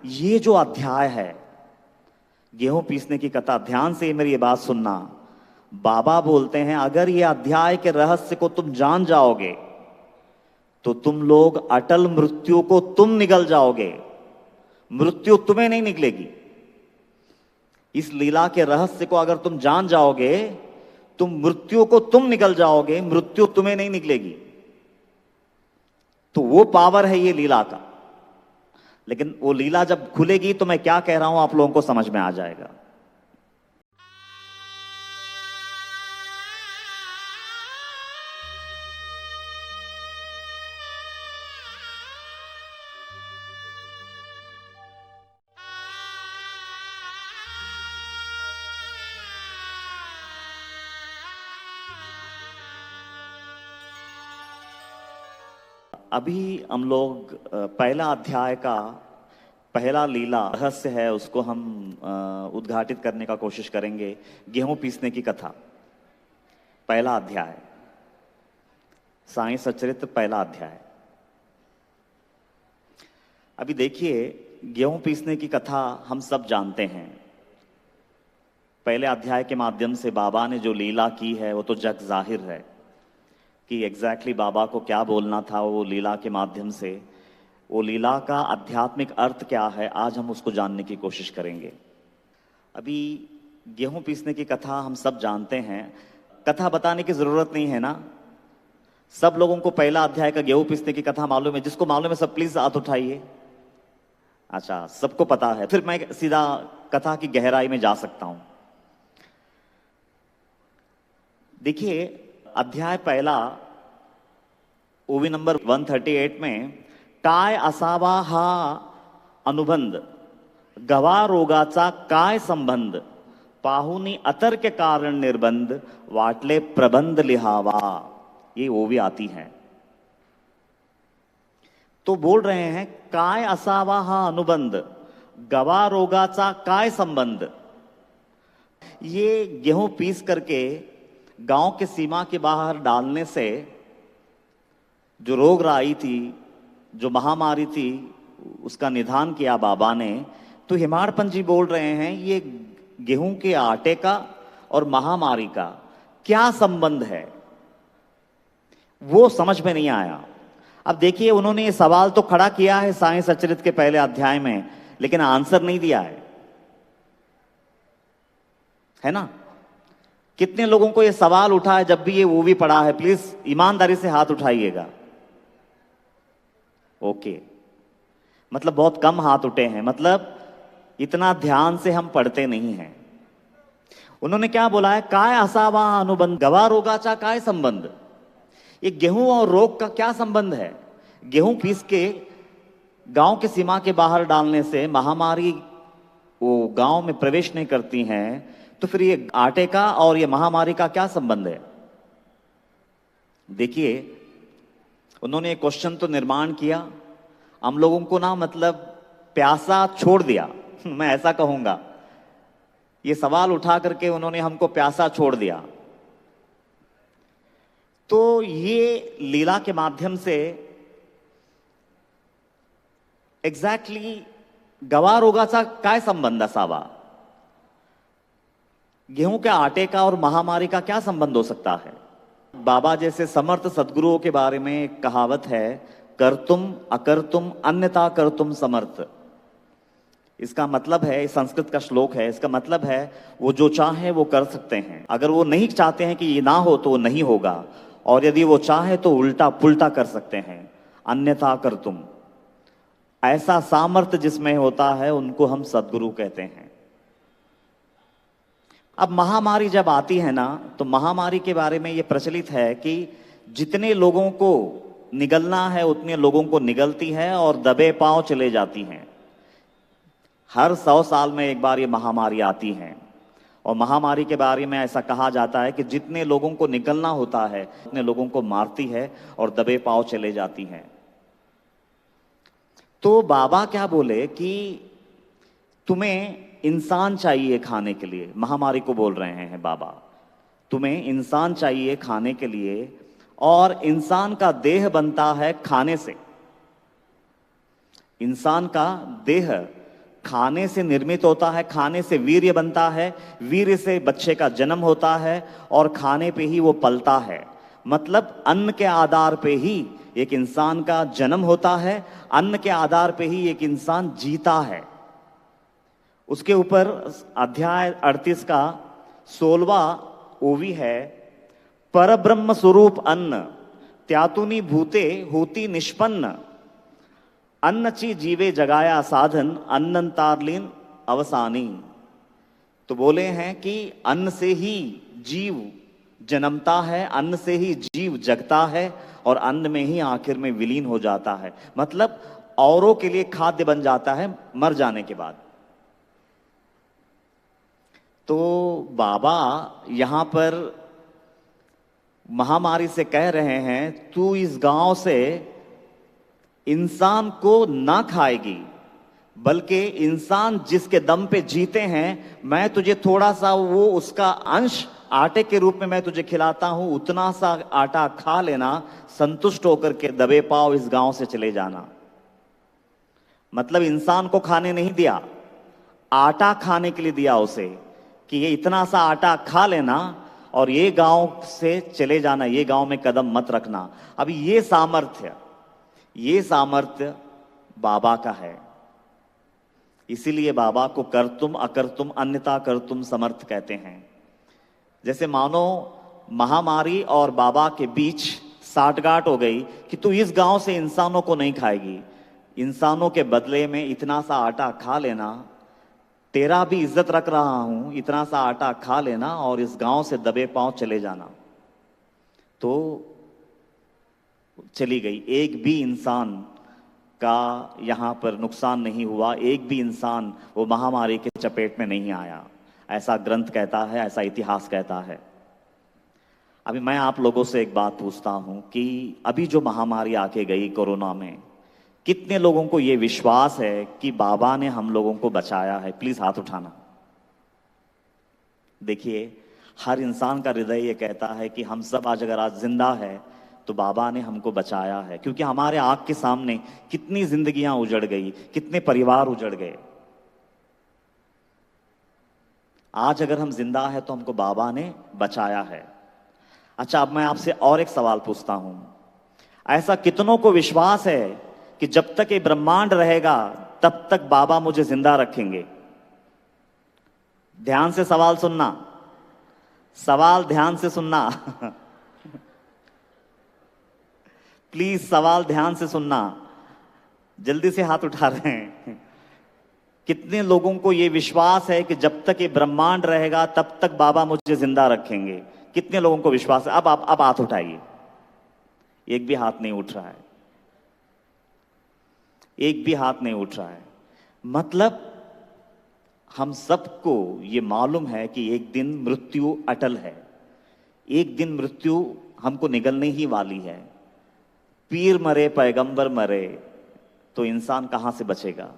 ये जो अध्याय है गेहूं पीसने की कथा, ध्यान से मेरी ये बात सुनना। बाबा बोलते हैं अगर ये अध्याय के रहस्य को तुम जान जाओगे तो तुम लोग अटल मृत्यु को तुम निगल जाओगे, मृत्यु तुम्हें नहीं निकलेगी। इस लीला के रहस्य को अगर तुम जान जाओगे तुम मृत्यु को तुम निकल जाओगे, मृत्यु तुम्हें नहीं निकलेगी। तो वो पावर है ये लीला का। लेकिन वो लीला जब खुलेगी तो मैं क्या कह रहा हूं आप लोगों को समझ में आ जाएगा। अभी हम लोग पहला अध्याय का पहला लीला रहस्य है उसको हम उद्घाटित करने का कोशिश करेंगे। गेहूं पीसने की कथा, पहला अध्याय, साईं सच्चरित्र पहला अध्याय। अभी देखिए, गेहूं पीसने की कथा हम सब जानते हैं। पहले अध्याय के माध्यम से बाबा ने जो लीला की है वो तो जग जाहिर है कि एग्जैक्टली बाबा को क्या बोलना था वो लीला के माध्यम से। वो लीला का आध्यात्मिक अर्थ क्या है, आज हम उसको जानने की कोशिश करेंगे। अभी गेहूं पीसने की कथा हम सब जानते हैं, कथा बताने की जरूरत नहीं है ना। सब लोगों को पहला अध्याय का गेहूं पीसने की कथा मालूम है। जिसको मालूम है सब प्लीज हाथ उठाइए। अच्छा, सबको पता है, फिर मैं सीधा कथा की गहराई में जा सकता हूं। देखिए, अध्याय पहला ओवी नंबर 138 में काय असावा हा अनुबंध, गवा रोगाचा काय संबंध, पाहुनी अतर्क कारण निर्बंध, वाटले प्रबंध लिहावा, ये ओवी आती है। तो बोल रहे हैं काय असावा हा अनुबंध, गवा रोगाचा काय संबंध। ये गेहूं पीस करके गांव के सीमा के बाहर डालने से जो रोग आई थी, जो महामारी थी, उसका निदान किया बाबा ने। तो हिमाड़पंत जी बोल रहे हैं ये गेहूं के आटे का और महामारी का क्या संबंध है, वो समझ में नहीं आया। अब देखिए, उन्होंने ये सवाल तो खड़ा किया है साईं सच्चरित के पहले अध्याय में, लेकिन आंसर नहीं दिया है ना। कितने लोगों को ये सवाल उठा है जब भी ये वो भी पढ़ा है? प्लीज ईमानदारी से हाथ उठाइएगा। ओके, मतलब बहुत कम हाथ उठे हैं, मतलब इतना ध्यान से हम पढ़ते नहीं हैं। उन्होंने क्या बोला है? काय असावा अनुबंध, गवा रोगाचा काय संबंध। ये गेहूं और रोग का क्या संबंध है? गेहूं पीस के गांव के सीमा के बाहर डालने से महामारी वो गांव में प्रवेश नहीं करती हैं, तो फिर ये आटे का और ये महामारी का क्या संबंध है? देखिए, उन्होंने एक क्वेश्चन तो निर्माण किया, हम लोगों को ना मतलब प्यासा छोड़ दिया मैं ऐसा कहूंगा। ये सवाल उठा करके उन्होंने हमको प्यासा छोड़ दिया। तो ये लीला के माध्यम से एग्जैक्टली गवा रोगाचा काय संबंध असावा, गेहूं के आटे का और महामारी का क्या संबंध हो सकता है? बाबा जैसे समर्थ सदगुरुओं के बारे में एक कहावत है, करतुम अकर्तुम अन्यथा करतुम समर्थ। इसका मतलब है, संस्कृत का श्लोक है, इसका मतलब है वो जो चाहे वो कर सकते हैं। अगर वो नहीं चाहते हैं कि ये ना हो तो वो नहीं होगा, और यदि वो चाहे तो उल्टा पुल्टा कर सकते हैं। अन्यथा करतुम, ऐसा सामर्थ्य जिसमें होता है उनको हम सदगुरु कहते हैं। अब महामारी जब आती है ना, तो महामारी के बारे में यह प्रचलित है कि जितने लोगों को निगलना है उतने लोगों को निगलती है और दबे पांव चले जाती हैं। हर 100 साल में एक बार ये महामारी आती है, और महामारी के बारे में ऐसा कहा जाता है कि जितने लोगों को निकलना होता है उतने लोगों को मारती है और दबे पांव चले जाती हैं। तो बाबा क्या बोले कि तुम्हें इंसान चाहिए खाने के लिए। महामारी को बोल रहे हैं बाबा, तुम्हें इंसान चाहिए खाने के लिए, और इंसान का देह बनता है खाने से। इंसान का देह खाने से निर्मित होता है, खाने से वीर्य बनता है, वीर्य से बच्चे का जन्म होता है और खाने पे ही वो पलता है। मतलब अन्न के आधार पे ही एक इंसान का जन्म होता है, अन्न के आधार पे ही एक इंसान जीता है। उसके ऊपर अध्याय 38 का 16वां ओवी है, परब्रह्म स्वरूप अन्न त्यातुनी भूते होती निष्पन्न, अन्नची जीवे जगाया साधन अन्नंतारलीन अवसानी। तो बोले हैं कि अन्न से ही जीव जन्मता है, अन्न से ही जीव जगता है और अन्न में ही आखिर में विलीन हो जाता है। मतलब औरों के लिए खाद्य बन जाता है मर जाने के बाद। तो बाबा यहां पर महामारी से कह रहे हैं, तू इस गांव से इंसान को ना खाएगी, बल्कि इंसान जिसके दम पे जीते हैं, मैं तुझे थोड़ा सा वो उसका अंश आटे के रूप में मैं तुझे खिलाता हूं, उतना सा आटा खा लेना, संतुष्ट होकर के दबे पांव इस गांव से चले जाना। मतलब इंसान को खाने नहीं दिया, आटा खाने के लिए दिया उसे, कि ये इतना सा आटा खा लेना और ये गांव से चले जाना, ये गांव में कदम मत रखना। अभी ये सामर्थ्य बाबा का है। इसीलिए बाबा को कर तुम अकर तुम अन्यथा कर तुम समर्थ कहते हैं। जैसे मानो महामारी और बाबा के बीच साठगांठ हो गई कि तू इस गांव से इंसानों को नहीं खाएगी, इंसानों के बदले में इतना सा आटा खा लेना, तेरा भी इज्जत रख रहा हूं, इतना सा आटा खा लेना और इस गांव से दबे पांव चले जाना। तो चली गई। एक भी इंसान का यहां पर नुकसान नहीं हुआ, एक भी इंसान वो महामारी के चपेट में नहीं आया। ऐसा ग्रंथ कहता है, ऐसा इतिहास कहता है। अभी मैं आप लोगों से एक बात पूछता हूं कि अभी जो महामारी आके गई कोरोना में, कितने लोगों को यह विश्वास है कि बाबा ने हम लोगों को बचाया है? प्लीज हाथ उठाना। देखिए, हर इंसान का हृदय ये कहता है कि हम सब आज अगर आज जिंदा है तो बाबा ने हमको बचाया है, क्योंकि हमारे आंख के सामने कितनी जिंदगियां उजड़ गई, कितने परिवार उजड़ गए। आज अगर हम जिंदा है तो हमको बाबा ने बचाया है। अच्छा, अब मैं आपसे और एक सवाल पूछता हूं, ऐसा कितनों को विश्वास है कि जब तक ये ब्रह्मांड रहेगा तब तक बाबा मुझे जिंदा रखेंगे? ध्यान से सवाल सुनना, सवाल ध्यान से सुनना प्लीज सवाल ध्यान से सुनना। जल्दी से हाथ उठा रहे हैं। कितने लोगों को यह विश्वास है कि जब तक ये ब्रह्मांड रहेगा तब तक बाबा मुझे जिंदा रखेंगे? कितने लोगों को विश्वास है? अब हाथ उठाइए। एक भी हाथ नहीं उठ रहा है, एक भी हाथ नहीं उठ रहा है। मतलब हम सबको ये मालूम है कि एक दिन मृत्यु अटल है, एक दिन मृत्यु हमको निगलने ही वाली है। पीर मरे पैगंबर मरे तो इंसान कहां से बचेगा?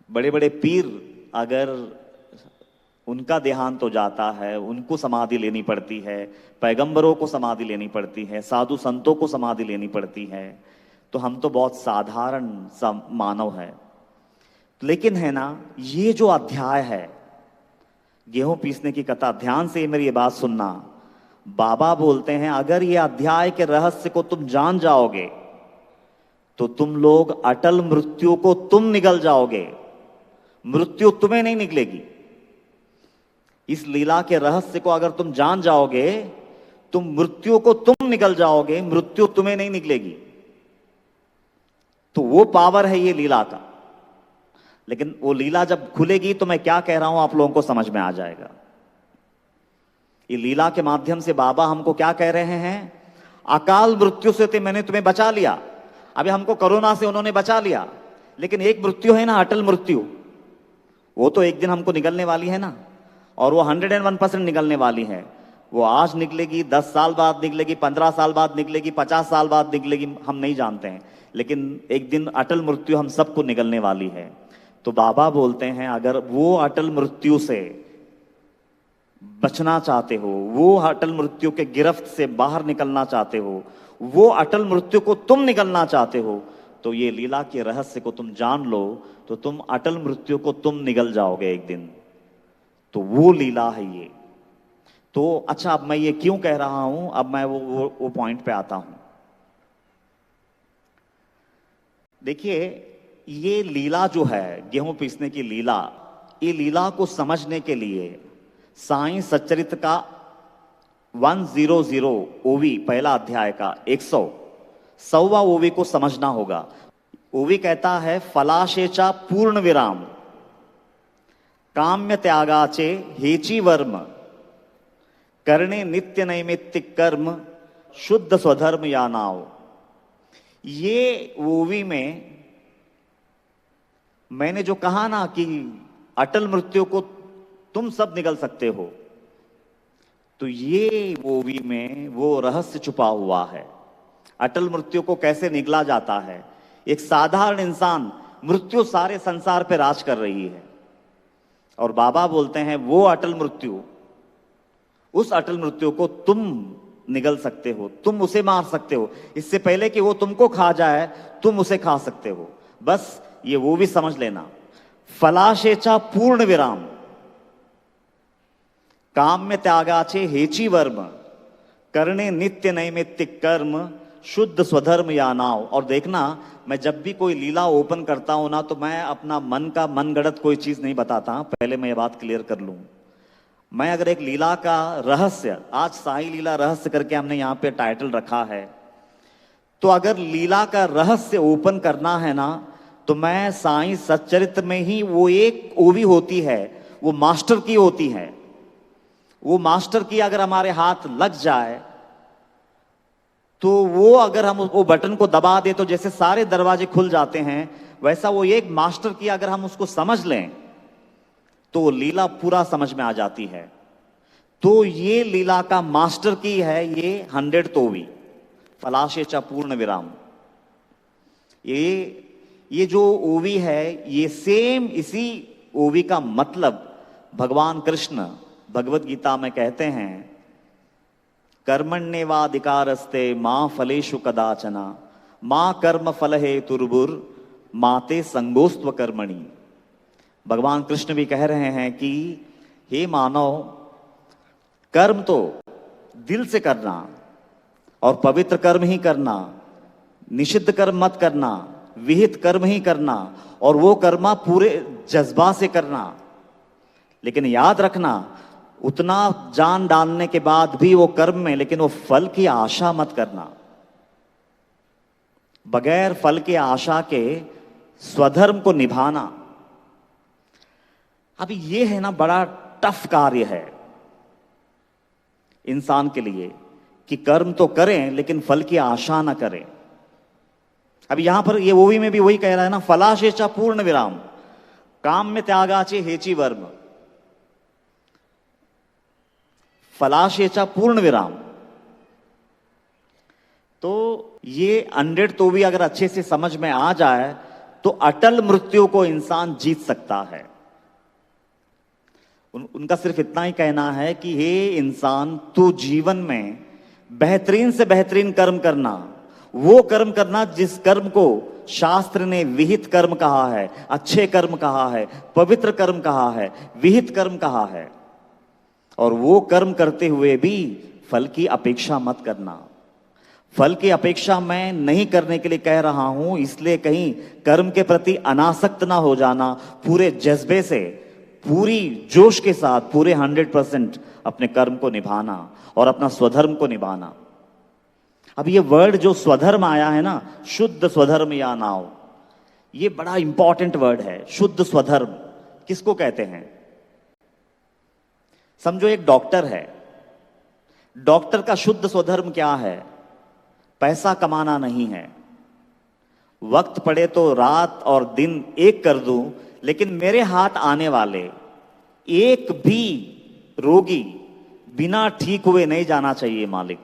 बड़े बड़े पीर अगर उनका देहांत हो जाता है, उनको समाधि लेनी पड़ती है, पैगंबरों को समाधि लेनी पड़ती है, साधु संतों को समाधि लेनी पड़ती है, तो हम तो बहुत साधारण सा मानव है। लेकिन है ना, ये जो अध्याय है गेहूं पीसने की कथा, ध्यान से मेरी ये बात सुनना। बाबा बोलते हैं अगर ये अध्याय के रहस्य को तुम जान जाओगे तो तुम लोग अटल मृत्यु को तुम निगल जाओगे, मृत्यु तुम्हें नहीं निकलेगी। इस लीला के रहस्य को अगर तुम जान जाओगे तुम मृत्यु को तुम निगल जाओगे, मृत्यु तुम्हें नहीं निकलेगी। तो वो पावर है ये लीला का। लेकिन वो लीला जब खुलेगी तो मैं क्या कह रहा हूं आप लोगों को समझ में आ जाएगा। ये लीला के माध्यम से बाबा हमको क्या कह रहे हैं? अकाल मृत्यु से तो मैंने तुम्हें बचा लिया, अभी हमको कोरोना से उन्होंने बचा लिया, लेकिन एक मृत्यु है ना, अटल मृत्यु, वो तो एक दिन हमको निकलने वाली है ना, और वो 101% निकलने वाली है। वो आज निकलेगी, 10 साल बाद निकलेगी, 15 साल बाद निकलेगी, 50 साल बाद निकलेगी, हम नहीं जानते हैं, लेकिन एक दिन अटल मृत्यु हम सबको निकलने वाली है। तो बाबा बोलते हैं अगर वो अटल मृत्यु से बचना चाहते हो, वो अटल मृत्यु के गिरफ्त से बाहर निकलना चाहते हो, वो अटल मृत्यु को तुम निकलना चाहते हो, तो ये लीला के रहस्य को तुम जान लो तो तुम अटल मृत्यु को तुम निगल जाओगे एक दिन। तो वो लीला है ये। तो अच्छा, अब मैं ये क्यों कह रहा हूं, अब मैं वो पॉइंट पे आता हूं। देखिए, ये लीला जो है गेहूं पीसने की लीला, ये लीला को समझने के लिए साईं सच्चरित्र का 100 ओवी, पहला अध्याय का 100वां ओवी को समझना होगा। ओवी कहता है, फलाशेचा पूर्ण विराम, काम्य त्यागाचे हेची वर्म, करणे नित्य नैमित्तिक कर्म, शुद्ध स्वधर्म या नाव। ये ओवी में मैंने जो कहा ना कि अटल मृत्यु को तुम सब निगल सकते हो, तो ये ओवी में वो रहस्य छुपा हुआ है। अटल मृत्यु को कैसे निगला जाता है। एक साधारण इंसान, मृत्यु सारे संसार पे राज कर रही है, और बाबा बोलते हैं वो अटल मृत्यु, उस अटल मृत्यु को तुम निगल सकते हो, तुम उसे मार सकते हो। इससे पहले कि वो तुमको खा जाए, तुम उसे खा सकते हो। बस ये वो भी समझ लेना। फलाशेचा पूर्ण विराम, काम्य त्यागाचे हेची वर्म, करणे नित्य नैमित्तिक कर्म, शुद्ध स्वधर्म या नाव। और देखना, मैं जब भी कोई लीला ओपन करता हूं ना, तो मैं अपना मन का मनगढ़ंत कोई चीज नहीं बताता। पहले मैं ये बात क्लियर कर लूं। मैं अगर एक लीला का रहस्य, आज साई लीला रहस्य करके हमने यहां पे टाइटल रखा है, तो अगर लीला का रहस्य ओपन करना है ना, तो मैं साईं सच्चरित्र में ही वो एक ओवी होती है, वो मास्टर की होती है। वो मास्टर की अगर हमारे हाथ लग जाए, तो वो अगर हम वो बटन को दबा दे तो जैसे सारे दरवाजे खुल जाते हैं, वैसा वो एक मास्टर की अगर हम उसको समझ लें, तो वो लीला पूरा समझ में आ जाती है। तो ये लीला का मास्टर की है ये 100 ओवी, फलाशेचा पूर्ण विराम। ये जो ओवी है, ये सेम इसी ओवी का मतलब भगवान कृष्ण भगवत गीता में कहते हैं, कर्मण्येवाधिकारस्ते मां फलेषु कदाचना, मां कर्म फल हेतुर्भुर माते संगोस्त्व कर्मणि। भगवान कृष्ण भी कह रहे हैं कि हे मानव, कर्म तो दिल से करना, और पवित्र कर्म ही करना, निषिद्ध कर्म मत करना, विहित कर्म ही करना, और वो कर्म पूरे जज्बा से करना। लेकिन याद रखना, उतना जान डालने के बाद भी वो कर्म में, लेकिन वो फल की आशा मत करना। बगैर फल की आशा के स्वधर्म को निभाना। अब ये है ना, बड़ा टफ कार्य है इंसान के लिए कि कर्म तो करें लेकिन फल की आशा ना करें। अब यहां पर ये ओवी में भी वही कह रहा है ना, फलाशेचा पूर्ण विराम, काम में त्यागाचे हेची वर्म। फलाशेचा पूर्ण विराम। तो ये 100 ओवी अगर अच्छे से समझ में आ जाए, तो अटल मृत्यु को इंसान जीत सकता है। उनका सिर्फ इतना ही कहना है कि हे इंसान, तू जीवन में बेहतरीन से बेहतरीन कर्म करना, वो कर्म करना जिस कर्म को शास्त्र ने विहित कर्म कहा है, अच्छे कर्म कहा है, पवित्र कर्म कहा है, विहित कर्म कहा है। और वो कर्म करते हुए भी फल की अपेक्षा मत करना। फल की अपेक्षा मैं नहीं करने के लिए कह रहा हूं, इसलिए कहीं कर्म के प्रति अनासक्त ना हो जाना, पूरे जज्बे से, पूरी जोश के साथ, पूरे 100% अपने कर्म को निभाना और अपना स्वधर्म को निभाना। अब ये वर्ड जो स्वधर्म आया है ना, शुद्ध स्वधर्म या नाव, ये बड़ा इंपॉर्टेंट वर्ड है। शुद्ध स्वधर्म किसको कहते हैं? समझो एक डॉक्टर है, डॉक्टर का शुद्ध स्वधर्म क्या है? पैसा कमाना नहीं है। वक्त पड़े तो रात और दिन एक कर दूं, लेकिन मेरे हाथ आने वाले एक भी रोगी बिना ठीक हुए नहीं जाना चाहिए मालिक।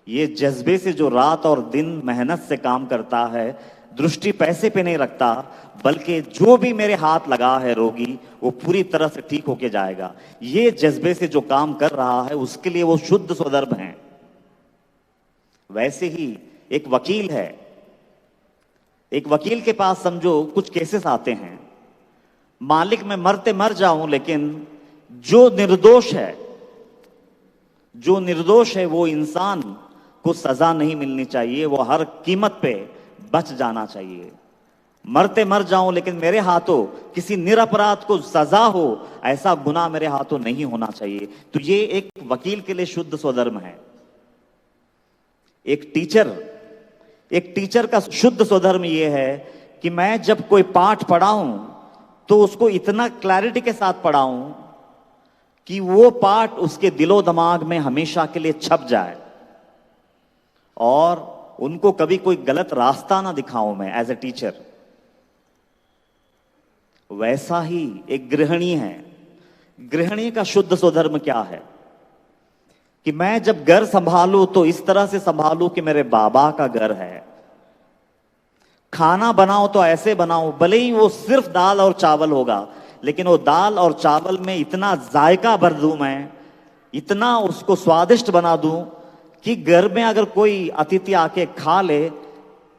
ये जज्बे से जो रात और दिन मेहनत से काम करता है, दृष्टि पैसे पे नहीं रखता, बल्कि जो भी मेरे हाथ लगा है रोगी, वो पूरी तरह से ठीक होके जाएगा, ये जज्बे से जो काम कर रहा है, उसके लिए वो शुद्ध स्वधर्म है। वैसे ही एक वकील है, एक वकील के पास समझो कुछ केसेस आते हैं, मालिक मैं मरते मर जाऊं, लेकिन जो निर्दोष है, जो निर्दोष है वो इंसान को सजा नहीं मिलनी चाहिए, वो हर कीमत पे बच जाना चाहिए। मरते मर जाऊं लेकिन मेरे हाथों किसी निरपराध को सजा हो, ऐसा गुनाह मेरे हाथों नहीं होना चाहिए। तो ये एक वकील के लिए शुद्ध स्वधर्म है। एक टीचर का शुद्ध स्वधर्म ये है कि मैं जब कोई पाठ पढ़ाऊं तो उसको इतना क्लैरिटी के साथ पढ़ाऊं कि वो पाठ उसके दिलो दिमाग में हमेशा के लिए छप जाए, और उनको कभी कोई गलत रास्ता ना दिखाऊं मैं एज ए टीचर। वैसा ही एक गृहिणी है। गृहिणी का शुद्ध स्वधर्म क्या है कि मैं जब घर संभालूं तो इस तरह से संभालूं कि मेरे बाबा का घर है। खाना बनाओ तो ऐसे बनाओ, भले ही वो सिर्फ दाल और चावल होगा, लेकिन वो दाल और चावल में इतना जायका भर दूं मैं, इतना उसको स्वादिष्ट बना दूं कि घर में अगर कोई अतिथि आके खा ले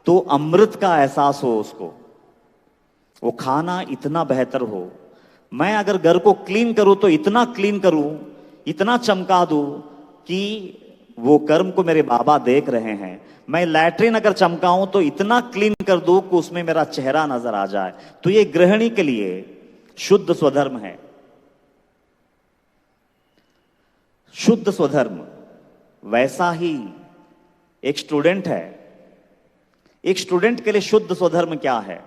तो अमृत का एहसास हो उसको, वो खाना इतना बेहतर हो। मैं अगर घर को क्लीन करूं तो इतना क्लीन करूं, इतना चमका दूं कि वो कर्म को मेरे बाबा देख रहे हैं। मैं लैट्रिन अगर चमकाऊं तो इतना क्लीन कर दूं कि उसमें मेरा चेहरा नजर आ जाए। तो ये गृहिणी के लिए शुद्ध स्वधर्म है। शुद्ध स्वधर्म। वैसा ही एक स्टूडेंट है। एक स्टूडेंट के लिए शुद्ध स्वधर्म क्या है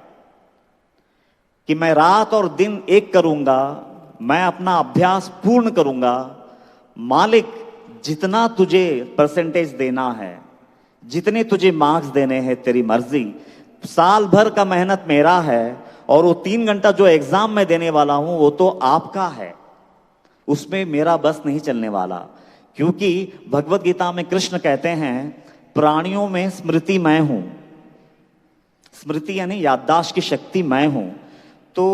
कि मैं रात और दिन एक करूंगा, मैं अपना अभ्यास पूर्ण करूंगा। मालिक जितना तुझे परसेंटेज देना है, जितने तुझे मार्क्स देने हैं तेरी मर्जी, साल भर का मेहनत मेरा है, और वो 3 घंटा जो एग्जाम में देने वाला हूं वो तो आपका है, उसमें मेरा बस नहीं चलने वाला। क्योंकि भगवत गीता में कृष्ण कहते हैं प्राणियों में स्मृति मैं हूं। स्मृति यानी याददाश्त की शक्ति मैं हूं। तो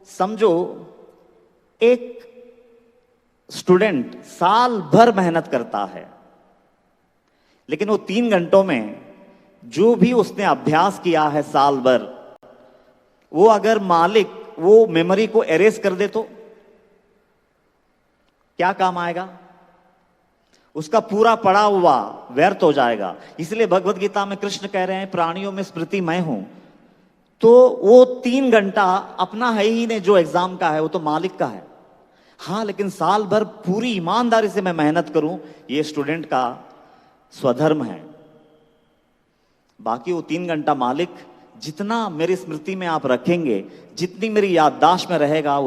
समझो एक स्टूडेंट साल भर मेहनत करता है, लेकिन वो 3 घंटों में जो भी उसने अभ्यास किया है साल भर, वो अगर मालिक वो मेमोरी को एरेज कर दे तो क्या काम आएगा? उसका पूरा पड़ा हुआ व्यर्थ हो जाएगा। इसलिए भगवत गीता में कृष्ण कह रहे हैं प्राणियों में स्मृति मैं हूं। तो वो 3 घंटा अपना है ही नहीं, जो एग्जाम का है वो तो मालिक का है। हाँ, लेकिन साल भर पूरी ईमानदारी से मैं मेहनत करूं, ये स्टूडेंट का स्वधर्म है। बाकी वो 3 घंटा मालिक जितना मेरी स्मृति में आप रखेंगे, जितनी मेरी याददाश्त में रहेगा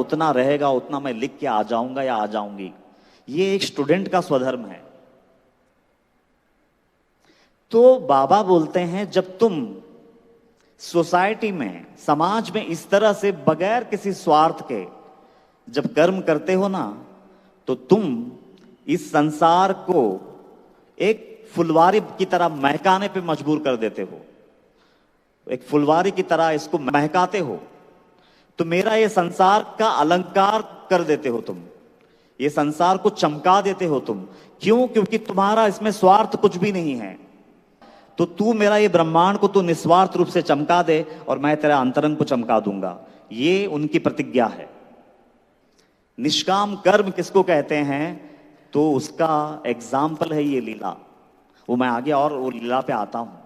उतना मैं लिख के आ जाऊंगा या आ जाऊंगी। ये एक स्टूडेंट का स्वधर्म है। तो बाबा बोलते हैं जब तुम सोसाइटी में, समाज में इस तरह से बगैर किसी स्वार्थ के जब कर्म करते हो ना, तो तुम इस संसार को एक फुलवारी की तरह महकाने पे मजबूर कर देते हो। एक फुलवारी की तरह इसको महकाते हो। तो मेरा ये संसार का अलंकार कर देते हो तुम, ये संसार को चमका देते हो तुम। क्यों? क्योंकि तुम्हारा इसमें स्वार्थ कुछ भी नहीं है। तो तू मेरा ये ब्रह्मांड को तू निस्वार्थ रूप से चमका दे और मैं तेरा अंतरंग को चमका दूंगा। ये उनकी प्रतिज्ञा है। निष्काम कर्म किसको कहते हैं? तो उसका एग्जाम्पल है ये लीला। वो मैं आगे और वो लीला पे आता हूं।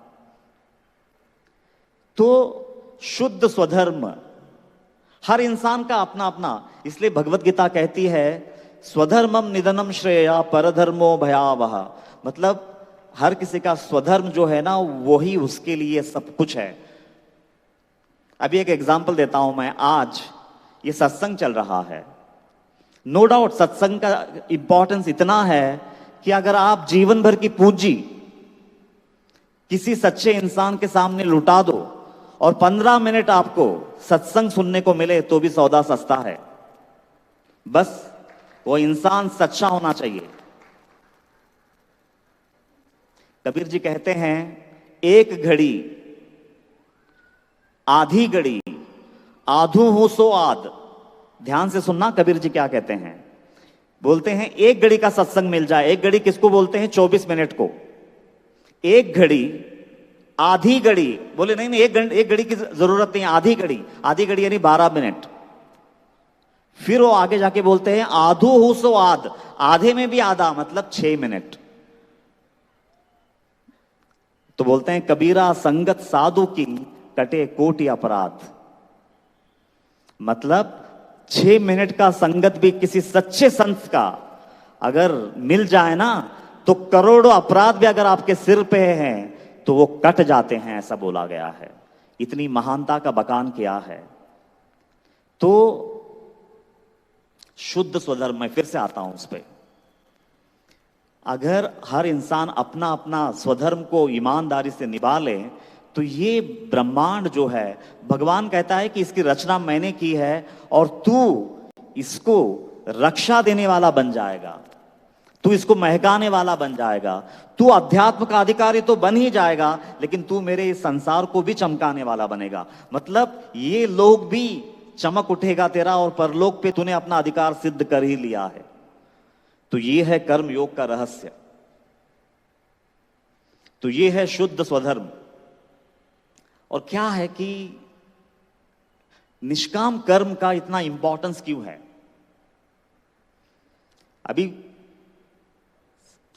तो शुद्ध स्वधर्म हर इंसान का अपना अपना। इसलिए भगवत गीता कहती है स्वधर्मम निधनम श्रेया परधर्मो भयावह। मतलब हर किसी का स्वधर्म जो है ना, वही उसके लिए सब कुछ है। अभी एक एग्जांपल देता हूं मैं। आज ये सत्संग चल रहा है। नो डाउट सत्संग का इंपॉर्टेंस इतना है कि अगर आप जीवन भर की पूंजी किसी सच्चे इंसान के सामने लुटा दो और 15 मिनट आपको सत्संग सुनने को मिले तो भी सौदा सस्ता है। बस वो इंसान सच्चा होना चाहिए। कबीर जी कहते हैं एक घड़ी आधी घड़ी आधू हूं सो आद। ध्यान से सुनना कबीर जी क्या कहते हैं। बोलते हैं एक घड़ी का सत्संग मिल जाए। एक घड़ी किसको बोलते हैं? 24 मिनट को। एक घड़ी आधी घड़ी, बोले नहीं नहीं, एक घड़ी की जरूरत नहीं, आधी घड़ी यानी 12 मिनट। फिर वो आगे जाके बोलते हैं आधो हो सो आध, आधे में भी आधा मतलब 6 मिनट। तो बोलते हैं कबीरा संगत साधु की कटे कोटि अपराध, मतलब 6 मिनट का संगत भी किसी सच्चे संत का अगर मिल जाए ना, तो करोड़ों अपराध भी अगर आपके सिर पे हैं तो वो कट जाते हैं, ऐसा बोला गया है। इतनी महानता का बखान किया है। तो शुद्ध स्वधर्म, मैं फिर से आता हूं उस पे, अगर हर इंसान अपना अपना स्वधर्म को ईमानदारी से निभा ले तो ये ब्रह्मांड जो है, भगवान कहता है कि इसकी रचना मैंने की है और तू इसको रक्षा देने वाला बन जाएगा, तू इसको महकाने वाला बन जाएगा, तू अध्यात्म का अधिकारी तो बन ही जाएगा, लेकिन तू मेरे इस संसार को भी चमकाने वाला बनेगा। मतलब ये लोग भी चमक उठेगा तेरा और परलोक पे तूने अपना अधिकार सिद्ध कर ही लिया है। तो ये है कर्म योग का रहस्य, तो ये है शुद्ध स्वधर्म। और क्या है कि निष्काम कर्म का इतना इंपॉर्टेंस क्यों है? अभी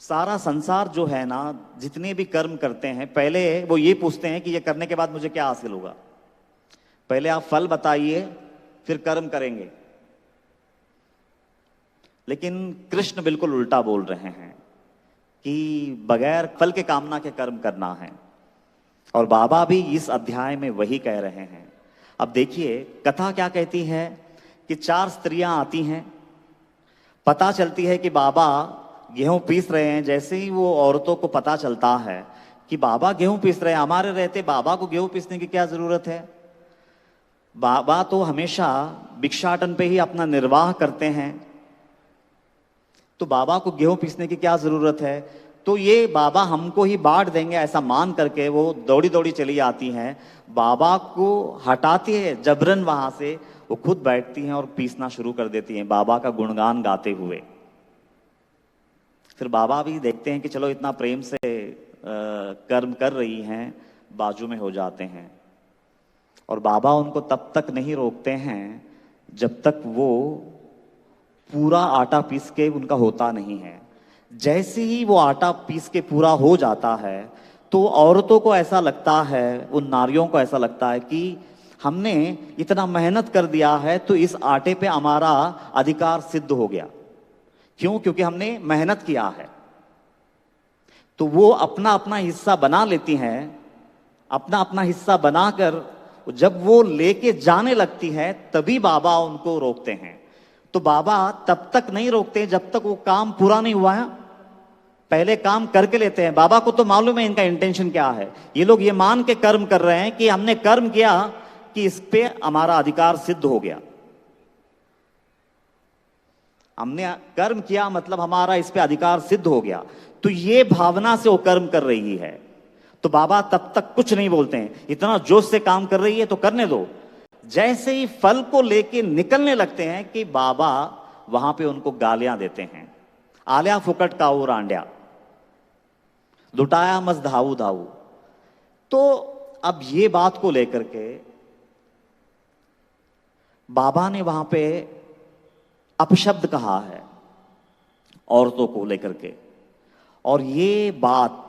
सारा संसार जो है ना, जितने भी कर्म करते हैं, पहले वो ये पूछते हैं कि ये करने के बाद मुझे क्या हासिल होगा। पहले आप फल बताइए, फिर कर्म करेंगे। लेकिन कृष्ण बिल्कुल उल्टा बोल रहे हैं कि बगैर फल के कामना के कर्म करना है। और बाबा भी इस अध्याय में वही कह रहे हैं। अब देखिए कथा क्या कहती है कि 4 स्त्रियां आती हैं, पता चलती है कि बाबा गेहूं पीस रहे हैं। जैसे ही वो औरतों को पता चलता है कि बाबा गेहूं पीस रहे हैं, हमारे रहते बाबा को गेहूं पीसने की क्या जरूरत है, बाबा तो हमेशा भिक्षाटन पे ही अपना निर्वाह करते हैं, तो बाबा को गेहूं पीसने की क्या जरूरत है। तो ये बाबा हमको ही बांट देंगे ऐसा मान करके वो दौड़ी दौड़ी चली आती हैं, बाबा को हटाती है जबरन वहां से, वो खुद बैठती हैं और पीसना शुरू कर देती हैं बाबा का गुणगान गाते हुए। फिर बाबा भी देखते हैं कि चलो इतना प्रेम से कर्म कर रही हैं, बाजू में हो जाते हैं। और बाबा उनको तब तक नहीं रोकते हैं जब तक वो पूरा आटा पीस के उनका होता नहीं है। जैसे ही वो आटा पीस के पूरा हो जाता है तो औरतों को ऐसा लगता है, उन नारियों को ऐसा लगता है कि हमने इतना मेहनत कर दिया है तो इस आटे पे हमारा अधिकार सिद्ध हो गया। क्यों? क्योंकि हमने मेहनत किया है। तो वो अपना अपना हिस्सा बना लेती हैं। अपना अपना हिस्सा बनाकर जब वो लेके जाने लगती है तभी बाबा उनको रोकते हैं। तो बाबा तब तक नहीं रोकते जब तक वो काम पूरा नहीं हुआ है, पहले काम करके लेते हैं। बाबा को तो मालूम है इनका इंटेंशन क्या है। ये लोग ये मान के कर्म कर रहे हैं कि हमने कर्म किया कि इस पे हमारा अधिकार सिद्ध हो गया, हमने कर्म किया मतलब हमारा इस पे अधिकार सिद्ध हो गया। तो ये भावना से वो कर्म कर रही है। तो बाबा तब तक कुछ नहीं बोलते हैं, इतना जोश से काम कर रही है तो करने दो। जैसे ही फल को लेके निकलने लगते हैं कि बाबा वहां पे उनको गालियां देते हैं, आल्या फुकट काऊ रांड्या, लुटाया मस धाऊ धाऊ। तो अब ये बात को लेकर के बाबा ने वहां पे अपशब्द कहा है औरतों को लेकर के। और ये बात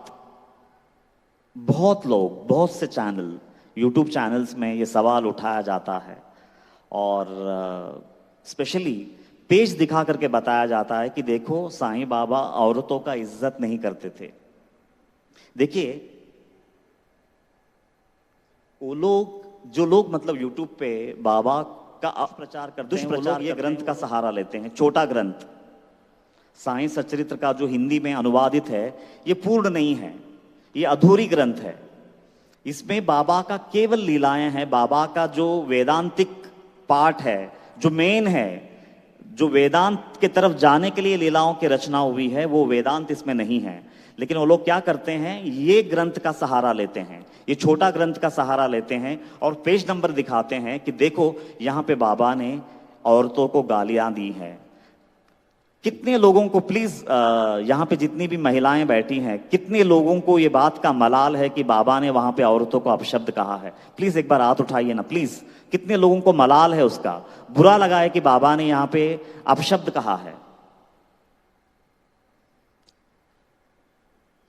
बहुत लोग, बहुत से चैनल, यूट्यूब चैनल्स में ये सवाल उठाया जाता है और स्पेशली पेज दिखा करके बताया जाता है कि देखो साईं बाबा औरतों का इज्जत नहीं करते थे। देखिए वो लोग, जो लोग मतलब यूट्यूब पे बाबा का अपप्रचार करते हैं, वो लोग ये ग्रंथ का सहारा लेते हैं, छोटा ग्रंथ साईं सच्चरित्र का जो हिंदी में अनुवादित है, ये पूर्ण नहीं है, ये अधूरी ग्रंथ है। इसमें बाबा का केवल लीलाएं हैं। बाबा का जो वेदांतिक पार्ट है, जो मेन है, जो वेदांत के तरफ जाने के लिए लीलाओं की रचना हुई है, वो वेदांत इसमें नहीं है। लेकिन वो लोग क्या करते हैं, ये ग्रंथ का सहारा लेते हैं, ये छोटा ग्रंथ का सहारा लेते हैं और पेज नंबर दिखाते हैं कि देखो यहां पे बाबा ने औरतों को गालियां दी हैं। कितने लोगों को प्लीज यहाँ पे जितनी भी महिलाएं बैठी हैं, कितने लोगों को ये बात का मलाल है कि बाबा ने वहां पे औरतों को अपशब्द कहा है? प्लीज एक बार हाथ उठाइए ना प्लीज। कितने लोगों को मलाल है, उसका बुरा लगा है कि बाबा ने यहाँ पे अपशब्द कहा है?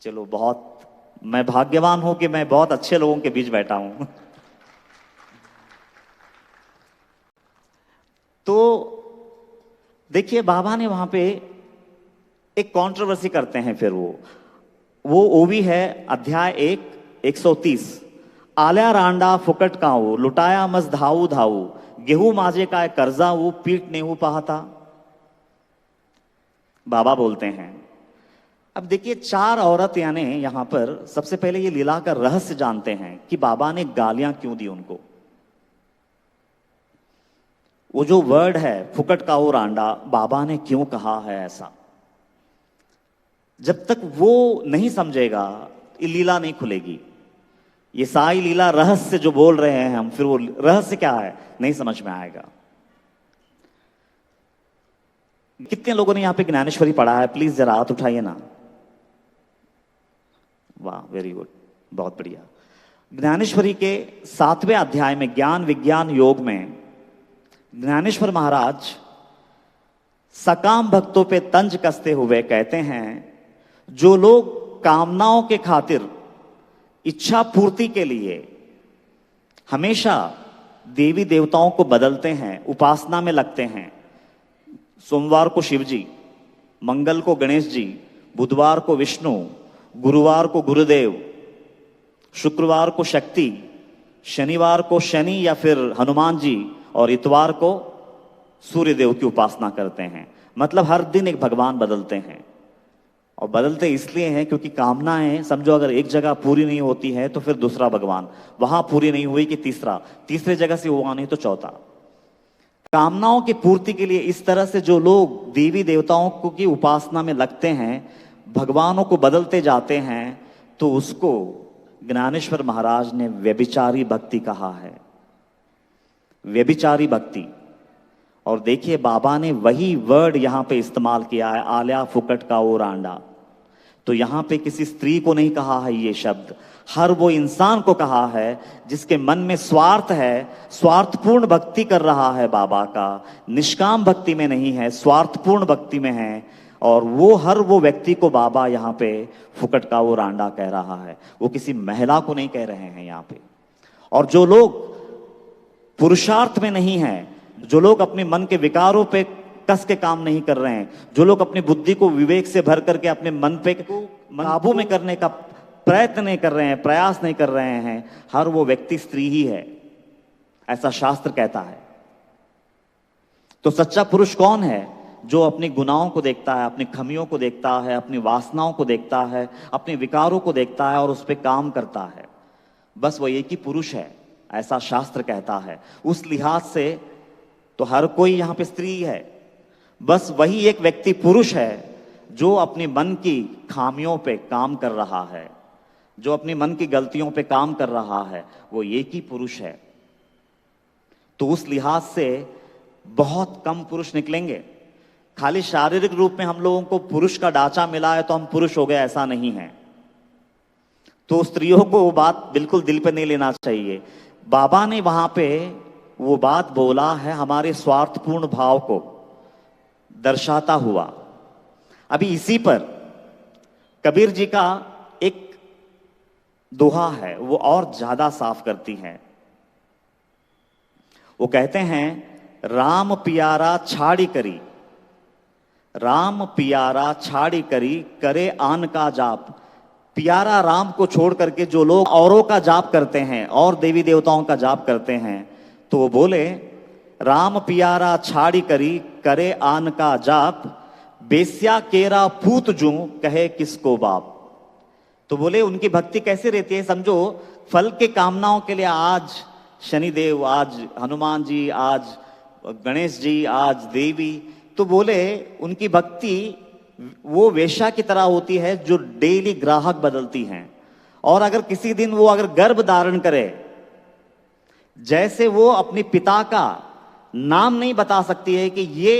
चलो, बहुत मैं भाग्यवान हूं कि मैं बहुत अच्छे लोगों के बीच बैठा हूं। तो देखिए, बाबा ने वहां पे एक कंट्रोवर्सी करते हैं। फिर वो भी है अध्याय 1:130। आल्या रांडा फुकट काऊ लुटाया मस धाऊ धाऊ गेहूं माजे का कर्जा वो पीट नेहू पाहता। बाबा बोलते हैं, अब देखिए 4 औरत यानी यहां पर सबसे पहले ये लीला का रहस्य जानते हैं कि बाबा ने गालियां क्यों दी उनको। वो जो वर्ड है फुकट का वो रांडा, बाबा ने क्यों कहा है ऐसा? जब तक वो नहीं समझेगा ये लीला नहीं खुलेगी। ये साई लीला रहस्य जो बोल रहे हैं हम, फिर वो रहस्य क्या है नहीं समझ में आएगा। कितने लोगों ने यहां पे ज्ञानेश्वरी पढ़ा है? प्लीज जरा हाथ उठाइए ना। वाह, वेरी गुड, बहुत बढ़िया। ज्ञानेश्वरी के 7वें अध्याय में ज्ञान विज्ञान योग में ज्ञानेश्वर महाराज सकाम भक्तों पे तंज कसते हुए कहते हैं, जो लोग कामनाओं के खातिर इच्छा पूर्ति के लिए हमेशा देवी देवताओं को बदलते हैं, उपासना में लगते हैं, सोमवार को शिव जी, मंगल को गणेश जी, बुधवार को विष्णु, गुरुवार को गुरुदेव, शुक्रवार को शक्ति, शनिवार को शनि या फिर हनुमान जी, और इतवार को सूर्य देव की उपासना करते हैं। मतलब हर दिन एक भगवान बदलते हैं। और बदलते इसलिए हैं क्योंकि कामनाएं, समझो अगर एक जगह पूरी नहीं होती है तो फिर दूसरा भगवान, वहां पूरी नहीं हुई कि तीसरा, तीसरे जगह से हुआ नहीं तो चौथा। कामनाओं की पूर्ति के लिए इस तरह से जो लोग देवी देवताओं को की उपासना में लगते हैं, भगवानों को बदलते जाते हैं, तो उसको ज्ञानेश्वर महाराज ने व्यभिचारी भक्ति कहा है। व्यभिचारी भक्ति। और देखिए, बाबा ने वही वर्ड यहां पे इस्तेमाल किया है, आल्या फुकट का वो रांडा। तो यहां पे किसी स्त्री को नहीं कहा है ये शब्द, हर वो इंसान को कहा है जिसके मन में स्वार्थ है, स्वार्थपूर्ण भक्ति कर रहा है बाबा का, निष्काम भक्ति में नहीं है, स्वार्थपूर्ण भक्ति में है। और वो हर वो व्यक्ति को बाबा यहां पे फुकट का वो रांडा कह रहा है, वो किसी महिला को नहीं कह रहे हैं यहां पे। और जो लोग पुरुषार्थ में नहीं है, जो लोग अपने मन के विकारों पे कस के काम नहीं कर रहे हैं, जो लोग अपनी बुद्धि को विवेक से भर करके अपने मन पे काबू में करने का प्रयत्न नहीं कर रहे हैं, प्रयास नहीं कर रहे हैं, हर वो व्यक्ति स्त्री ही है, ऐसा शास्त्र कहता है। तो सच्चा पुरुष कौन है? जो अपने गुनाहों को देखता है, अपनी खमियों को देखता है, अपनी वासनाओं को देखता है, अपने विकारों को देखता है और उस पर काम करता है, बस वो एक ही पुरुष है, ऐसा शास्त्र कहता है। उस लिहाज से तो हर कोई यहां पे स्त्री है, बस वही एक व्यक्ति पुरुष है जो अपने मन की खामियों पे काम कर रहा है, जो अपने मन की गलतियों पे काम कर रहा है, वो एक ही पुरुष है। तो उस लिहाज से बहुत कम पुरुष निकलेंगे। खाली शारीरिक रूप में हम लोगों को पुरुष का ढांचा मिला है तो हम पुरुष हो गए, ऐसा नहीं है। तो स्त्रियों को वो बात बिल्कुल दिल पे नहीं लेना चाहिए। बाबा ने वहां पे वो बात बोला है हमारे स्वार्थपूर्ण भाव को दर्शाता हुआ। अभी इसी पर कबीर जी का एक दोहा है, वो और ज्यादा साफ करती है। वो कहते हैं, राम पियारा छाड़ी करी, राम पियारा छाड़ी करी करे आन का जाप। प्यारा राम को छोड़ करके जो लोग औरों का जाप करते हैं और देवी देवताओं का जाप करते हैं, तो वो बोले, राम पियारा छाड़ी करी करे आन का जाप, बेस्या केरा पूत जू कहे किसको बाप। तो बोले उनकी भक्ति कैसे रहती है? समझो फल के कामनाओं के लिए आज शनिदेव, आज हनुमान जी, आज गणेश जी, आज देवी, तो बोले उनकी भक्ति वो वेश्या की तरह होती है जो डेली ग्राहक बदलती हैं। और अगर किसी दिन वो अगर गर्भ धारण करे, जैसे वो अपने पिता का नाम नहीं बता सकती है कि ये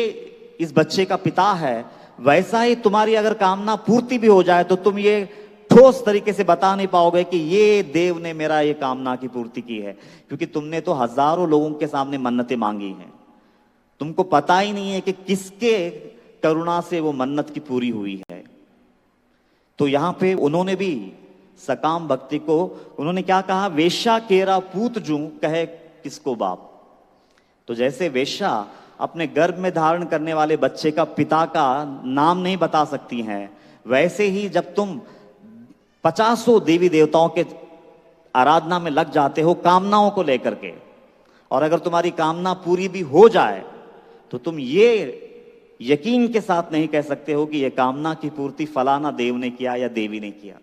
इस बच्चे का पिता है, वैसा ही तुम्हारी अगर कामना पूर्ति भी हो जाए तो तुम ये ठोस तरीके से बता नहीं पाओगे कि ये देव ने मेरा ये कामना की पूर्ति की है, क्योंकि तुमने तो हजारों लोगों के सामने मन्नतें मांगी हैं। तुमको पता ही नहीं है कि किसके करुणा से वो मन्नत की पूरी हुई है। तो यहां पे उन्होंने भी सकाम भक्ति को उन्होंने क्या कहा, वेश्या केरा पूत जू कहे किसको बाप। तो जैसे वेश्या अपने गर्भ में धारण करने वाले बच्चे का पिता का नाम नहीं बता सकती हैं, वैसे ही जब तुम 50 देवी देवताओं के आराधना में लग जाते हो कामनाओं को लेकर के, और अगर तुम्हारी कामना पूरी भी हो जाए तो तुम ये यकीन के साथ नहीं कह सकते हो कि यह कामना की पूर्ति फलाना देव ने किया या देवी ने किया।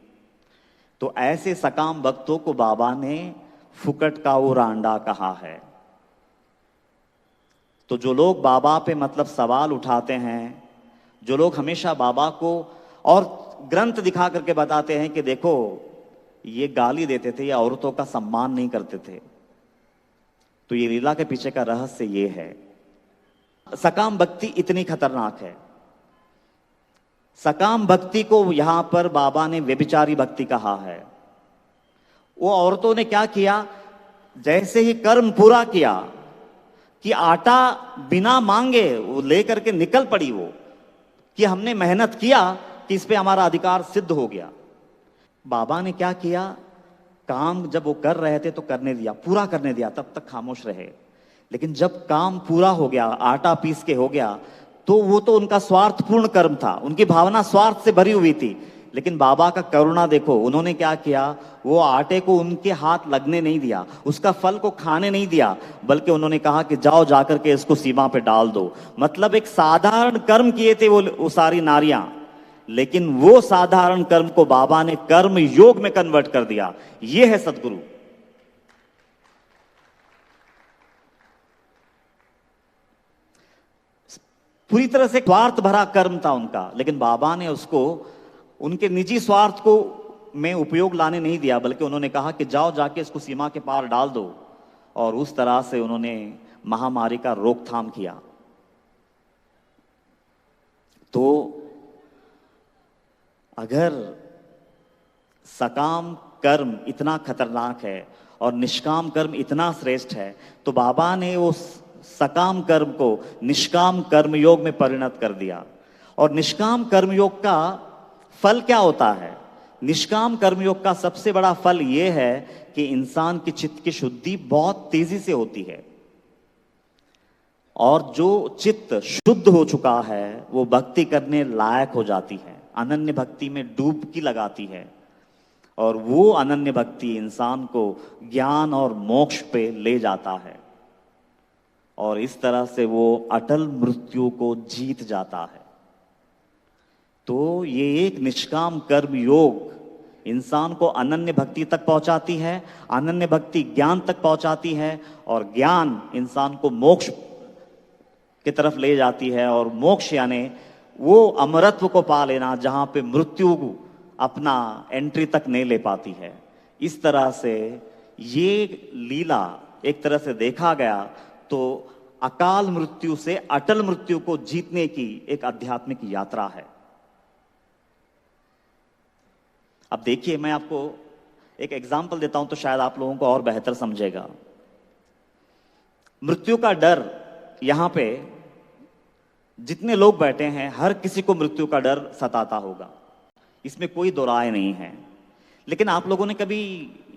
तो ऐसे सकाम भक्तों को बाबा ने फुकट का वो रांडा कहा है। तो जो लोग बाबा पे मतलब सवाल उठाते हैं, जो लोग हमेशा बाबा को और ग्रंथ दिखा करके बताते हैं कि देखो ये गाली देते थे या औरतों का सम्मान नहीं करते थे, तो ये लीला के पीछे का रहस्य ये है। सकाम भक्ति इतनी खतरनाक है। सकाम भक्ति को यहां पर बाबा ने व्यभिचारी भक्ति कहा है। वो औरतों ने क्या किया, जैसे ही कर्म पूरा किया कि आटा बिना मांगे वो लेकर के निकल पड़ी, वो कि हमने मेहनत किया कि इस पे हमारा अधिकार सिद्ध हो गया। बाबा ने क्या किया, काम जब वो कर रहे थे तो करने दिया, पूरा करने दिया, तब तक खामोश रहे। लेकिन जब काम पूरा हो गया, आटा पीस के हो गया, तो वो तो उनका स्वार्थपूर्ण कर्म था, उनकी भावना स्वार्थ से भरी हुई थी। लेकिन बाबा का करुणा देखो, उन्होंने क्या किया, वो आटे को उनके हाथ लगने नहीं दिया, उसका फल को खाने नहीं दिया, बल्कि उन्होंने कहा कि जाओ जाकर के इसको सीमा पे डाल दो। मतलब एक साधारण कर्म किए थे वो सारी नारियां, लेकिन वो साधारण कर्म को बाबा ने कर्म योग में कन्वर्ट कर दिया। ये है सदगुरु। पूरी तरह से स्वार्थ भरा कर्म था उनका, लेकिन बाबा ने उसको उनके निजी स्वार्थ को में उपयोग लाने नहीं दिया, बल्कि उन्होंने कहा कि जाओ जाके इसको सीमा के पार डाल दो। और उस तरह से उन्होंने महामारी का रोकथाम किया। तो अगर सकाम कर्म इतना खतरनाक है और निष्काम कर्म इतना श्रेष्ठ है, तो बाबा ने वो सकाम कर्म को निष्काम कर्मयोग में परिणत कर दिया। और निष्काम कर्मयोग का फल क्या होता है? निष्काम कर्मयोग का सबसे बड़ा फल यह है कि इंसान की चित्त की शुद्धि बहुत तेजी से होती है, और जो चित्त शुद्ध हो चुका है वो भक्ति करने लायक हो जाती है, अनन्य भक्ति में डुबकी लगाती है, और वो अनन्य भक्ति इंसान को ज्ञान और मोक्ष पे ले जाता है, और इस तरह से वो अटल मृत्यु को जीत जाता है। तो ये एक निष्काम कर्म योग इंसान को अनन्य भक्ति तक पहुंचाती है, अनन्य भक्ति ज्ञान तक पहुंचाती है, और ज्ञान इंसान को मोक्ष की तरफ ले जाती है। और मोक्ष यानी वो अमरत्व को पा लेना जहां पे मृत्यु अपना एंट्री तक नहीं ले पाती है। इस तरह से ये लीला एक तरह से देखा गया तो अकाल मृत्यु से अटल मृत्यु को जीतने की एक आध्यात्मिक यात्रा है। अब देखिए, मैं आपको एक एग्जाम्पल देता हूं तो शायद आप लोगों को और बेहतर समझेगा। मृत्यु का डर, यहां पे जितने लोग बैठे हैं हर किसी को मृत्यु का डर सताता होगा, इसमें कोई दो राय नहीं है। लेकिन आप लोगों ने कभी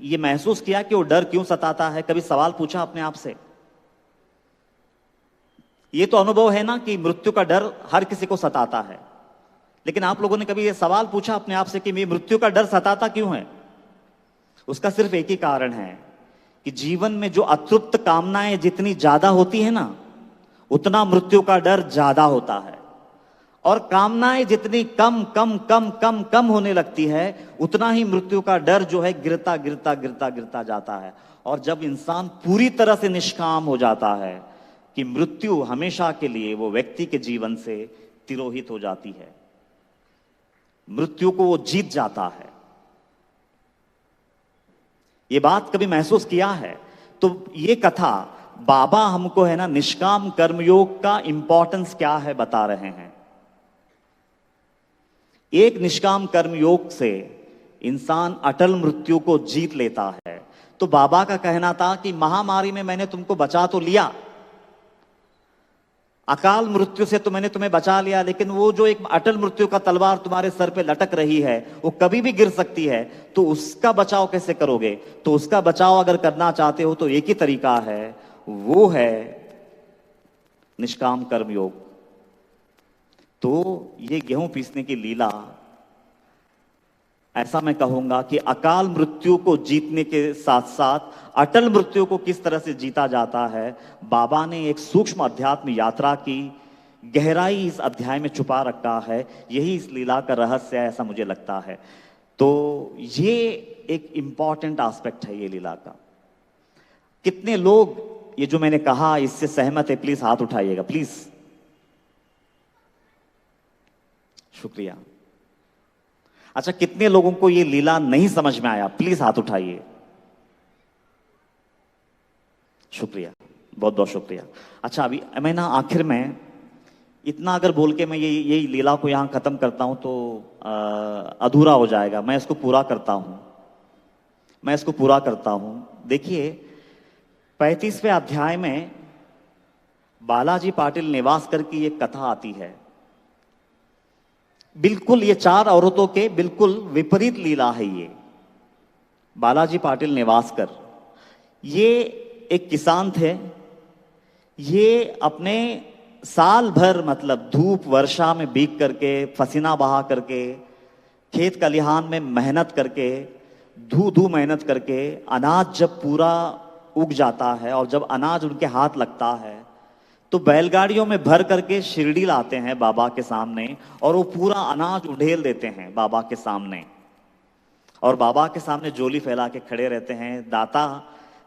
ये महसूस किया कि वो डर क्यों सताता है? कभी सवाल पूछा अपने आप से? ये तो अनुभव है ना कि मृत्यु का डर हर किसी को सताता है, लेकिन आप लोगों ने कभी ये सवाल पूछा अपने आप से कि ये मृत्यु का डर सताता क्यों है? उसका सिर्फ एक ही कारण है कि जीवन में जो अतृप्त कामनाएं जितनी ज्यादा होती है ना, उतना मृत्यु का डर ज्यादा होता है, और कामनाएं जितनी कम कम कम कम कम होने लगती है, उतना ही मृत्यु का डर जो है गिरता गिरता गिरता गिरता जाता है। और जब इंसान पूरी तरह से निष्काम हो जाता है कि मृत्यु हमेशा के लिए वो व्यक्ति के जीवन से तिरोहित हो जाती है, मृत्यु को वो जीत जाता है। ये बात कभी महसूस किया है? तो ये कथा बाबा हमको है ना निष्काम कर्मयोग का इंपॉर्टेंस क्या है बता रहे हैं। एक निष्काम कर्म योग से इंसान अटल मृत्यु को जीत लेता है। तो बाबा का कहना था कि महामारी में मैंने तुमको बचा तो लिया, अकाल मृत्यु से तो मैंने तुम्हें बचा लिया, लेकिन वो जो एक अटल मृत्यु का तलवार तुम्हारे सर पे लटक रही है, वो कभी भी गिर सकती है, तो उसका बचाव कैसे करोगे? तो उसका बचाव अगर करना चाहते हो तो एक ही तरीका है, वो है निष्काम कर्म योग। तो ये गेहूं पीसने की लीला, ऐसा मैं कहूंगा कि अकाल मृत्यु को जीतने के साथ साथ अटल मृत्यु को किस तरह से जीता जाता है, बाबा ने एक सूक्ष्म अध्यात्म यात्रा की गहराई इस अध्याय में छुपा रखा है। यही इस लीला का रहस्य है, ऐसा मुझे लगता है। तो ये एक इंपॉर्टेंट एस्पेक्ट है ये लीला का। कितने लोग ये जो मैंने कहा इससे सहमत है? प्लीज हाथ उठाइएगा, प्लीज। शुक्रिया। अच्छा, कितने लोगों को ये लीला नहीं समझ में आया? प्लीज हाथ उठाइए। शुक्रिया, बहुत बहुत शुक्रिया। अच्छा, अभी मैं ना आखिर में इतना अगर बोल के मैं ये लीला को यहां खत्म करता हूं तो अधूरा हो जाएगा। मैं इसको पूरा करता हूं। देखिए, 35वें अध्याय में बालाजी पाटिल नेवासकर की एक कथा आती है। बिल्कुल ये 4 औरतों के बिल्कुल विपरीत लीला है ये। बालाजी पाटिल नेवासकर ये एक किसान थे। ये अपने साल भर मतलब धूप वर्षा में भीग करके, पसीना बहा करके, खेत खलिहान में मेहनत करके, धू मेहनत करके, अनाज जब पूरा उग जाता है और जब अनाज उनके हाथ लगता है तो बैलगाड़ियों में भर करके शिरडी लाते हैं बाबा के सामने, और वो पूरा अनाज उड़ेल देते हैं बाबा के सामने, और बाबा के सामने झोली फैला के खड़े रहते हैं। दाता,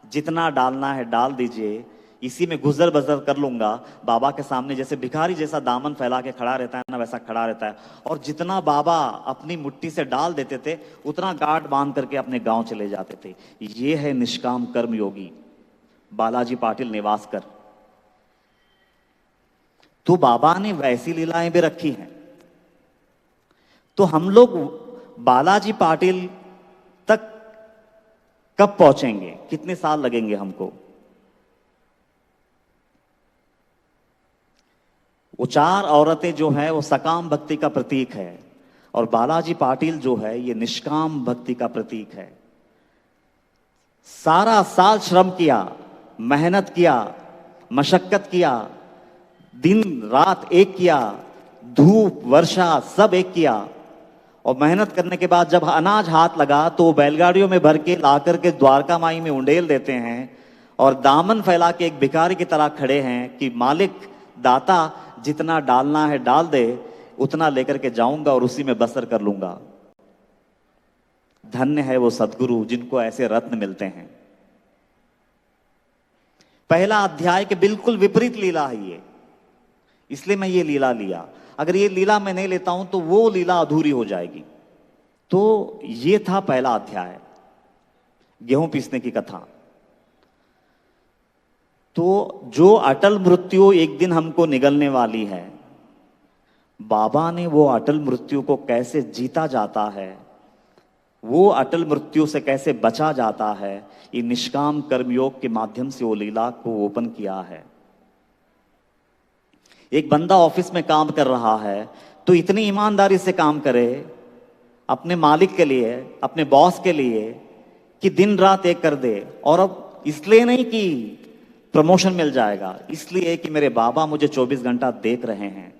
जितना डालना है डाल दीजिए, इसी में गुजर बसर कर लूंगा। बाबा के सामने जैसे भिखारी जैसा दामन फैला के खड़ा रहता है ना, वैसा खड़ा रहता है। और जितना बाबा अपनी मुट्ठी से डाल देते थे उतना गांठ बांध करके अपने गांव चले जाते थे। ये है निष्काम कर्म योगी बालाजी पाटिल नेवासकर। तो बाबा ने वैसी लीलाएं भी रखी हैं। तो हम लोग बालाजी पाटिल तक कब पहुंचेंगे? कितने साल लगेंगे हमको? वो 4 औरतें जो है वो सकाम भक्ति का प्रतीक है, और बालाजी पाटिल जो है ये निष्काम भक्ति का प्रतीक है। सारा साल श्रम किया, मेहनत किया, मशक्कत किया, दिन रात एक किया, धूप वर्षा सब एक किया, और मेहनत करने के बाद जब अनाज हाथ लगा तो बैलगाड़ियों में भर के ला करके द्वारका माई में उंडेल देते हैं, और दामन फैला के एक भिखारी की तरह खड़े हैं कि मालिक दाता जितना डालना है डाल दे, उतना लेकर के जाऊंगा और उसी में बसर कर लूंगा। धन्य है वो सद्गुरु जिनको ऐसे रत्न मिलते हैं। पहला अध्याय के बिल्कुल विपरीत लीला है ये, इसलिए मैं ये लीला लिया। अगर ये लीला मैं नहीं लेता हूं तो वो लीला अधूरी हो जाएगी। तो ये था पहला अध्याय, गेहूं पीसने की कथा। तो जो अटल मृत्यु एक दिन हमको निगलने वाली है, बाबा ने वो अटल मृत्यु को कैसे जीता जाता है, वो अटल मृत्यु से कैसे बचा जाता है, ये निष्काम कर्मयोग के माध्यम से वो लीला को ओपन किया है। एक बंदा ऑफिस में काम कर रहा है तो इतनी ईमानदारी से काम करे अपने मालिक के लिए, अपने बॉस के लिए, कि दिन रात एक कर दे। और अब इसलिए नहीं कि प्रमोशन मिल जाएगा, इसलिए कि मेरे बाबा मुझे 24 घंटा देख रहे हैं।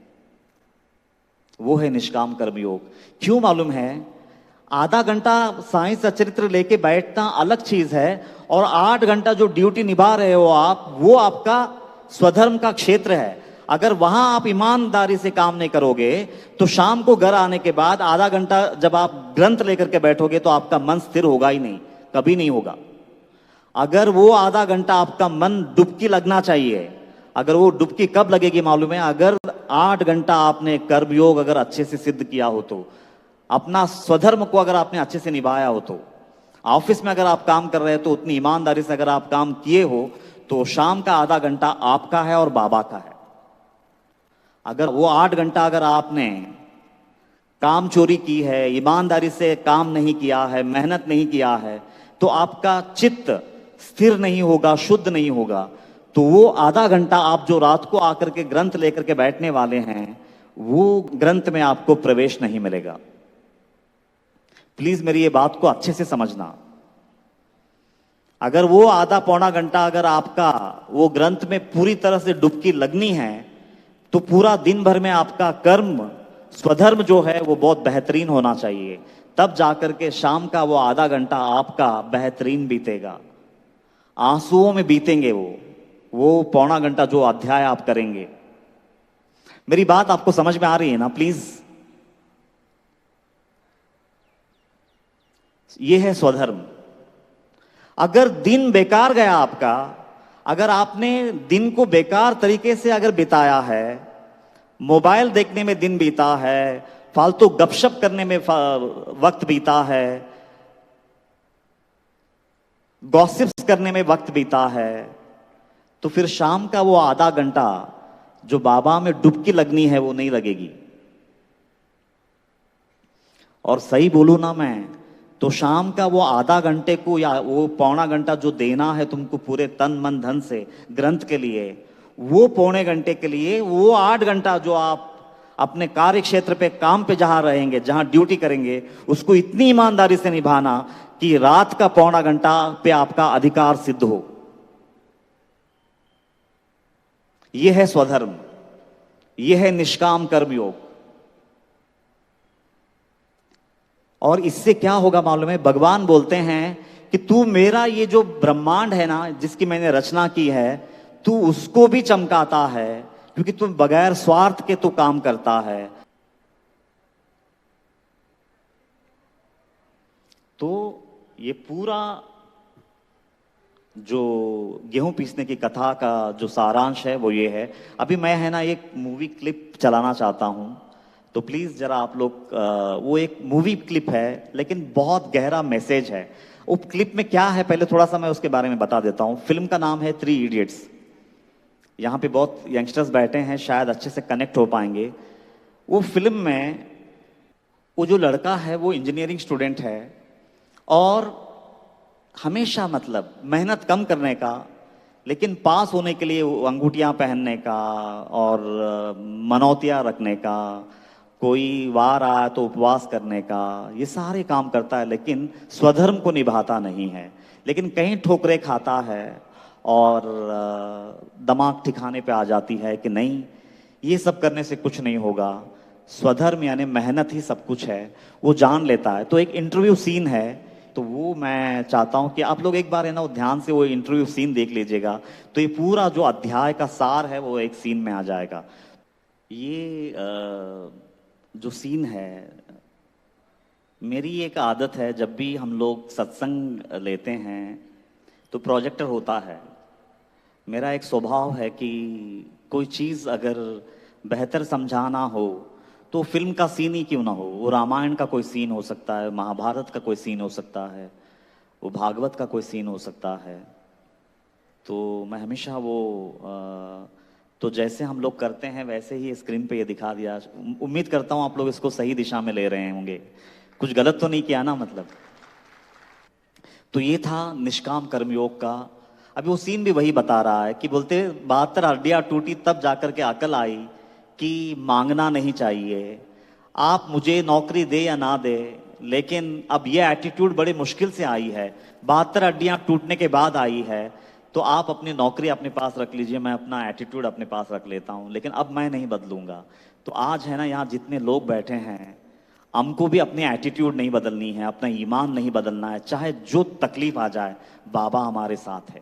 वो है निष्काम कर्मयोग। क्यों मालूम है? आधा घंटा साइंस चरित्र लेके बैठना अलग चीज है, और 8 घंटा जो ड्यूटी निभा रहे हो आप, वो आपका स्वधर्म का क्षेत्र है। अगर वहां आप ईमानदारी से काम नहीं करोगे तो शाम को घर आने के बाद आधा घंटा जब आप ग्रंथ लेकर के बैठोगे तो आपका मन स्थिर होगा ही नहीं, कभी नहीं होगा। अगर वो आधा घंटा आपका मन डुबकी लगना चाहिए, अगर वो डुबकी कब लगेगी मालूम है? अगर 8 घंटा आपने कर्मयोग अगर अच्छे से सिद्ध किया हो, तो अपना स्वधर्म को अगर आपने अच्छे से निभाया हो, तो ऑफिस में अगर आप काम कर रहे हो तो उतनी ईमानदारी से अगर आप काम किए हो, तो शाम का आधा घंटा आपका है और बाबा का है। अगर वो 8 घंटा अगर आपने काम चोरी की है, ईमानदारी से काम नहीं किया है, मेहनत नहीं किया है, तो आपका चित्त स्थिर नहीं होगा, शुद्ध नहीं होगा। तो वो आधा घंटा आप जो रात को आकर के ग्रंथ लेकर के बैठने वाले हैं, वो ग्रंथ में आपको प्रवेश नहीं मिलेगा। प्लीज मेरी ये बात को अच्छे से समझना। अगर वो आधा पौना घंटा अगर आपका वो ग्रंथ में पूरी तरह से डुबकी लगनी है, तो पूरा दिन भर में आपका कर्म स्वधर्म जो है वो बहुत बेहतरीन होना चाहिए। तब जाकर के शाम का वो आधा घंटा आपका बेहतरीन बीतेगा, आंसुओं में बीतेंगे वो पौना घंटा जो अध्याय आप करेंगे। मेरी बात आपको समझ में आ रही है ना? प्लीज, ये है स्वधर्म। अगर दिन बेकार गया आपका, अगर आपने दिन को बेकार तरीके से अगर बिताया है, मोबाइल देखने में दिन बीता है, फालतू गपशप करने में वक्त बीता है, गॉसिप्स करने में वक्त बीता है, तो फिर शाम का वो आधा घंटा जो बाबा में डुबकी लगनी है वो नहीं लगेगी। और सही बोलूं ना मैं, तो शाम का वो आधा घंटे को या वो पौना घंटा जो देना है तुमको पूरे तन मन धन से ग्रंथ के लिए, वो पौने घंटे के लिए वो 8 घंटा जो आप अपने कार्य क्षेत्र पे काम पे जहां रहेंगे, जहां ड्यूटी करेंगे, उसको इतनी ईमानदारी से निभाना कि रात का पौना घंटा पे आपका अधिकार सिद्ध हो। यह है स्वधर्म, यह है निष्काम कर्मयोग। और इससे क्या होगा मालूम है? भगवान बोलते हैं कि तू मेरा ये जो ब्रह्मांड है ना, जिसकी मैंने रचना की है, तू उसको भी चमकाता है, क्योंकि तू बगैर स्वार्थ के तू काम करता है। तो ये पूरा जो गेहूं पीसने की कथा का जो सारांश है वो ये है। अभी मैं है ना एक मूवी क्लिप चलाना चाहता हूं, तो प्लीज जरा आप लोग, वो एक मूवी क्लिप है लेकिन बहुत गहरा मैसेज है। वो क्लिप में क्या है पहले थोड़ा सा मैं उसके बारे में बता देता हूं। फिल्म का नाम है 3 इडियट्स। यहाँ पे बहुत यंगस्टर्स बैठे हैं, शायद अच्छे से कनेक्ट हो पाएंगे। वो फिल्म में वो जो लड़का है वो इंजीनियरिंग स्टूडेंट है, और हमेशा मतलब मेहनत कम करने का, लेकिन पास होने के लिए वो अंगूठियां पहनने का और मनौतियां रखने का, कोई वार आया तो उपवास करने का, ये सारे काम करता है, लेकिन स्वधर्म को निभाता नहीं है। लेकिन कहीं ठोकरे खाता है और दिमाग ठिकाने पे आ जाती है कि नहीं, ये सब करने से कुछ नहीं होगा, स्वधर्म यानी मेहनत ही सब कुछ है, वो जान लेता है। तो एक इंटरव्यू सीन है, तो वो मैं चाहता हूं कि आप लोग एक बार है ना वो ध्यान से वो इंटरव्यू सीन देख लीजिएगा, तो ये पूरा जो अध्याय का सार है वो एक सीन में आ जाएगा। ये जो सीन है, मेरी एक आदत है, जब भी हम लोग सत्संग लेते हैं तो प्रोजेक्टर होता है। मेरा एक स्वभाव है कि कोई चीज़ अगर बेहतर समझाना हो तो फिल्म का सीन ही क्यों ना हो, वो रामायण का कोई सीन हो सकता है, महाभारत का कोई सीन हो सकता है, वो भागवत का कोई सीन हो सकता है। तो मैं हमेशा वो तो जैसे हम लोग करते हैं वैसे ही स्क्रीन पे ये दिखा दिया। उम्मीद करता हूँ आप लोग इसको सही दिशा में ले रहे होंगे, कुछ गलत तो नहीं किया ना मतलब। तो ये था निष्काम कर्मयोग का। अभी वो सीन भी वही बता रहा है कि बोलते 72 हड्डियां टूटी तब जाकर के अकल आई कि मांगना नहीं चाहिए, आप मुझे नौकरी दे या ना दे, लेकिन अब ये एटीट्यूड बड़ी मुश्किल से आई है, 72 हड्डियां टूटने के बाद आई है, तो आप अपनी नौकरी अपने पास रख लीजिए, मैं अपना एटीट्यूड अपने पास रख लेता हूं, लेकिन अब मैं नहीं बदलूंगा। तो आज है ना यहाँ जितने लोग बैठे हैं, हमको भी अपनी एटीट्यूड नहीं बदलनी है, अपना ईमान नहीं बदलना है, चाहे जो तकलीफ आ जाए, बाबा हमारे साथ है।